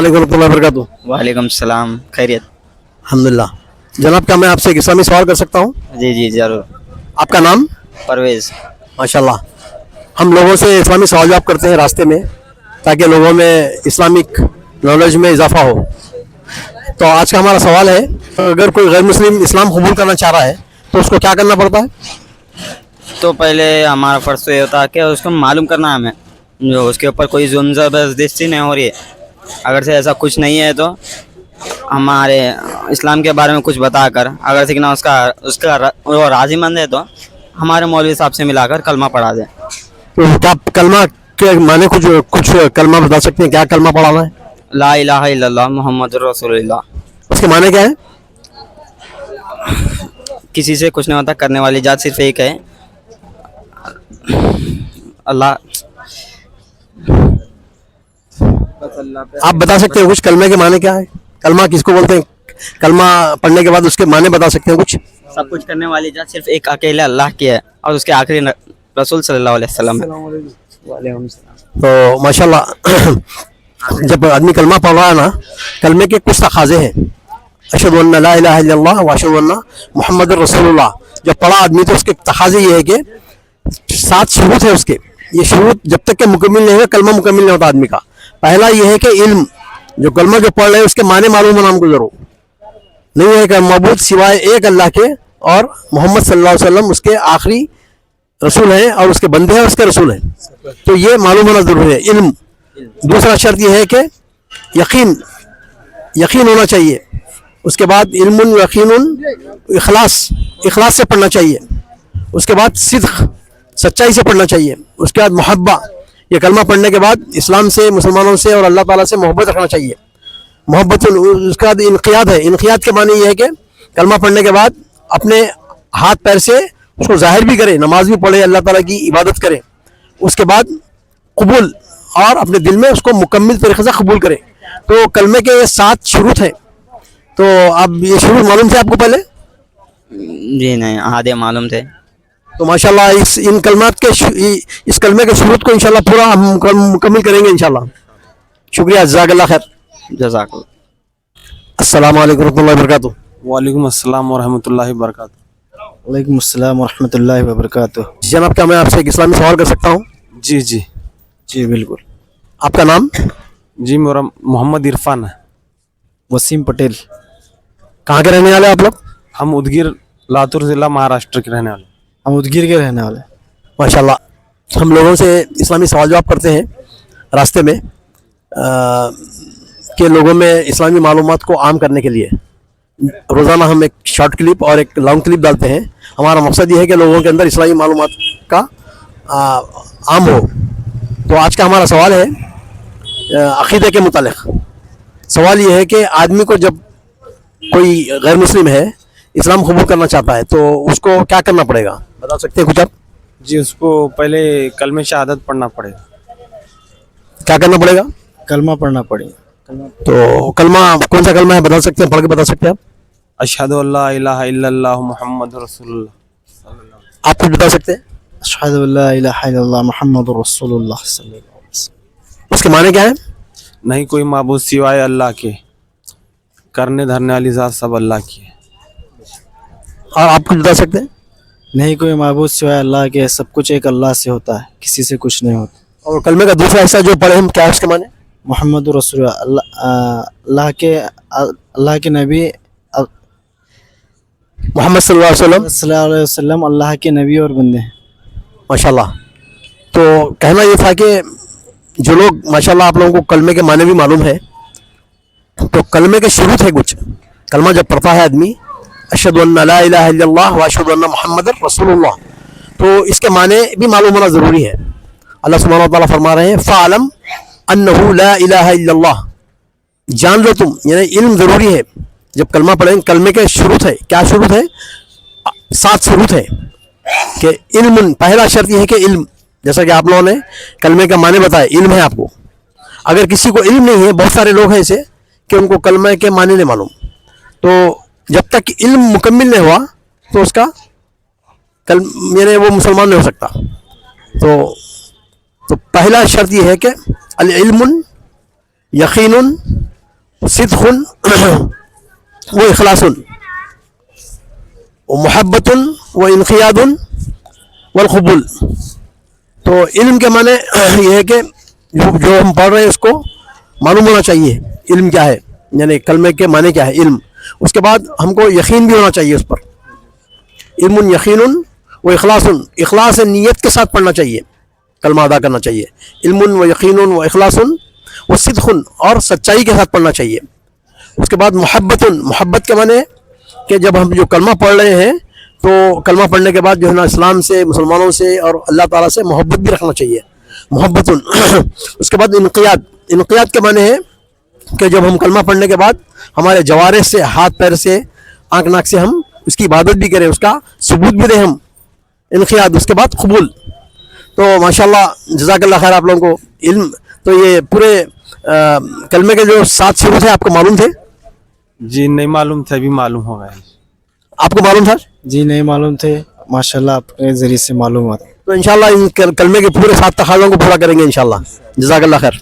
वालेकुम रहमतुल्लाहि व बरकातुहू। वालेकुम सलाम, खैरियत? अल्हम्दुलिल्लाह। जनाब, क्या मैं आपसे एक इस्लामी सवाल कर सकता हूँ? जी जी ज़रूर। आपका नाम? परवेज़। माशाल्लाह। हम लोगों से इस्लामी सवाल जवाब करते हैं रास्ते में, ताकि लोगों में इस्लामिक नॉलेज में इजाफा हो। तो आज का हमारा सवाल है, अगर कोई गैर मुस्लिम इस्लाम कबूल करना चाह रहा है तो उसको क्या करना पड़ता है? तो पहले हमारा फ़र्ज़ तो ये होता है कि उसको मालूम करना है हमें, जो उसके ऊपर कोई जुल्म ज़बरदस्ती नहीं हो रही है। अगर से ऐसा कुछ नहीं है तो हमारे इस्लाम के बारे में कुछ बताकर, अगर से कि ना उसका उसका वो राज़ीमंद है तो हमारे मौलवी साहब से मिलाकर कलमा पढ़ा दें। तो क्या कलमा के माने कुछ कुछ कलमा बता सकते हैं? क्या कलमा पढ़ाना है? ला इलाहा इल्लल्लाह मुहम्मदुर रसूलुल्लाह। उसके माने क्या है? किसी से कुछ नहीं होता, करने वाली जात सिर्फ एक है, अल्लाह। आप बता सकते हैं कुछ कलमे के माने क्या है? कलमा किसको बोलते हैं? कलमा पढ़ने के बाद उसके माने बता सकते हैं कुछ? सब कुछ करने वाली जात सिर्फ एक अकेले अल्लाह की है और उसके आखिरी रसूल सल्लल्लाहु अलैहि वसल्लम है। तो माशाल्लाह, जब आदमी कलमा पढ़ रहा है ना, कलमे के कुछ तकाजे हैं। अशहदु अन्ना ला इलाहा इल्लल्लाह व अशहदु अन्ना मुहम्मदुर रसूलुल्लाह। जब पढ़ा आदमी तो उसके तकाजे ये है कि 7 शुरूत है उसके। ये शुरूत जब तक के मुकम्मिल नहीं है, कलमा मुकम्मिल नहीं होता आदमी का। पहला ये है कि इल्म, जो कलमा जो पढ़ रहे हैं उसके माने मालूम होना हमको जरूर नहीं है कि मबूद सिवाय एक अल्लाह के और मोहम्मद सल्लल्लाहु अलैहि वसल्लम उसके आखिरी रसूल हैं और उसके बंदे हैं, उसके रसूल हैं। तो ये मालूम होना जरूरी है, इल्म। दूसरा शर्त यह है कि यकीन होना चाहिए। उसके बाद इल्मुन यकीनुन, इखलास से पढ़ना चाहिए। उसके बाद सिद्क, सच्चाई से पढ़ना चाहिए। उसके बाद मोहब्बा, ये कलमा पढ़ने के बाद इस्लाम से, मुसलमानों से और अल्लाह ताला से मोहब्बत रखना चाहिए। मोहब्बत। उसके बाद इनक़ियाद है। इनक़ियाद के माने ये है कि कलमा पढ़ने के बाद अपने हाथ पैर से उसको जाहिर भी करे, नमाज भी पढ़े, अल्लाह ताला की इबादत करे। उसके बाद कबूल, और अपने दिल में उसको मुकम्मिल तरीके से कबूल करे। तो कलमे के 7 शुरूत हैं। तो अब ये शुरूत मालूम थे आपको पहले? जी नहीं, आधे मालूम थे। तो माशाल्लाह इन कलमात के इस कलमे के शुरूत को इंशाल्लाह पूरा हम मुकम्मिल करेंगे इंशाल्लाह। शुक्रिया, जज़ाकल्लाह खैर। जज़ाकल्लाह। अस्सलाम वालेकुम रहमतुल्लाहि व बरकातुहू। वालेकुम अस्सलाम वरहमतुल्लाहि वबरकातुहू। वालेकुम अस्सलाम वरहमतुल्लाहि वबरकातुहू। जनाब, क्या मैं आपसे एक इस्लामी सवाल कर सकता हूँ? जी जी जी बिल्कुल। आपका नाम? जी, मेरा मोहम्मद इरफान है। वसीम पटेल। कहाँ के रहने वाले आप लोग? हम उदगीर, लातूर ज़िला, महाराष्ट्र के रहने वाले। हम उदगीर के रहने वाले। माशाल्लाह, हम लोगों से इस्लामी सवाल जवाब करते हैं रास्ते में, कि लोगों में इस्लामी मालूमात को आम करने के लिए। रोज़ाना हम एक शॉर्ट क्लिप और एक लॉन्ग क्लिप डालते हैं। हमारा मकसद ये है कि लोगों के अंदर इस्लामी मालूमात का आम हो। तो आज का हमारा सवाल है अक़ीदे के मुतालिक। सवाल ये है कि आदमी को जब कोई गैर मुस्लिम है इस्लाम कबूल करना चाहता है तो उसको क्या करना पड़ेगा? बता सकते हैं कुछ आप? जी, उसको पहले कलमे शहादत पढ़ना पड़ेगा। क्या करना पड़ेगा? कलमा पढ़ना पड़ेगा। तो कलमा कौन सा कलमा है, बता सकते हैं? पढ़ के बता सकते हैं आप? अशहदु अल्ला इलाहा इल्लल्लाह मुहम्मदुर रसूलुल्लाह। आप कुछ बता सकते हैं? अशहदु अल्ला इलाहा इल्लल्लाह मुहम्मदुर रसूलुल्लाह सल्लल्लाहु अलैहि वसल्लम। उसके माने क्या है? नहीं कोई माबूद सिवाय अल्लाह के, करने धरने वाली ज़ात सब अल्लाह की है। और आप कुछ बता सकते हैं? नहीं कोई माबूद सिवाय अल्लाह के, सब कुछ एक अल्लाह से होता है, किसी से कुछ नहीं होता। और कलमे का दूसरा हिस्सा जो पढ़े हम, क्या है उसके माने? मुहम्मदुर रसूलुल्लाह, अल्लाह के नबी मोहम्मद सल्लल्लाहु अलैहि वसल्लम अल्लाह के नबी और बंदे हैं। माशाल्लाह। तो कहना ये था कि जो लोग, माशाल्लाह आप लोगों को कलमे के माने भी मालूम है, तो कलमे के शुरूत है कुछ। कलमा जब पढ़ता है आदमी, अशहदु अन्ना ला इलाहा इल्लल्लाह व अशहदु अन्ना मुहम्मदुर रसूलुल्लाह, तो इसके माने भी मालूम होना ज़रूरी है। अल्लाह सुब्हानहू व तआला फरमा रहे हैं, फ़अलम अन्नहु ला इलाहा इल्लल्लाह, जान लो तुम, यानी इल्म ज़रूरी है। जब कलमा पढ़ें, कलमे के शुरूत है। क्या शुरूत है? 7 शुरूत है कि इल्मुन, पहला शर्त यह है कि इल्म, जैसा कि आप लोगों ने कलमे का माने बताए, इल्म है आपको। अगर किसी को इल्म नहीं है, बहुत सारे लोग हैं ऐसे कि उनको कलमे के माने नहीं मालूम, तो जब तक इल्म मुकम्मिल नहीं हुआ तो उसका यानी वो मुसलमान नहीं हो सकता। तो पहला शर्त ये है कि अल इल्मुन यकीनुन सिद्क़ुन व इखलासुन व मुहब्बतुन व इनक़ियादुन वल क़बूल। तो इल्म के माने ये है कि जो हम पढ़ रहे हैं उसको मालूम होना चाहिए इल्म क्या है, यानी कलमे के माने क्या है इल्म। उसके बाद हमको यकीन भी होना चाहिए उस पर। इल्मुन यकीनुन व इखलासुन, इखलास नीयत के साथ पढ़ना चाहिए, कलमा अदा करना चाहिए। इल्मुन व यकीनुन व इखलासुन व सिद्क़ुन, और सच्चाई के साथ पढ़ना चाहिए। उसके बाद मुहब्बतुन, मोहब्बत के माने कि जब हम जो कलमा पढ़ रहे हैं तो कलमा पढ़ने के बाद जो है ना इस्लाम से, मुसलमानों से और अल्लाह ताला से मोहब्बत भी रखना चाहिए, मोहब्बतुन। उसके बाद इनक़ियाद, इनक़ियाद के माने है कि जब हम कलमा पढ़ने के बाद हमारे जवारे से, हाथ पैर से, आँख नाक से हम उसकी इबादत भी करें, उसका सबूत भी दें हम, इनक़ियाद। उसके बाद कबूल। तो माशाल्लाह जज़ाकल्लाह खैर आप लोगों को इल्म। तो ये पूरे कलमे के जो 7 शुरूत है आपको मालूम थे? जी नहीं मालूम था, अभी मालूम हो गया। आपको मालूम था? जी नहीं मालूम थे, माशाल्लाह आपके ज़रिए से मालूम हुआ। तो इंशाल्लाह इन कलमे के पूरे 7 तकाज़ों को पूरा करेंगे इंशाल्लाह। जज़ाकल्लाह खैर।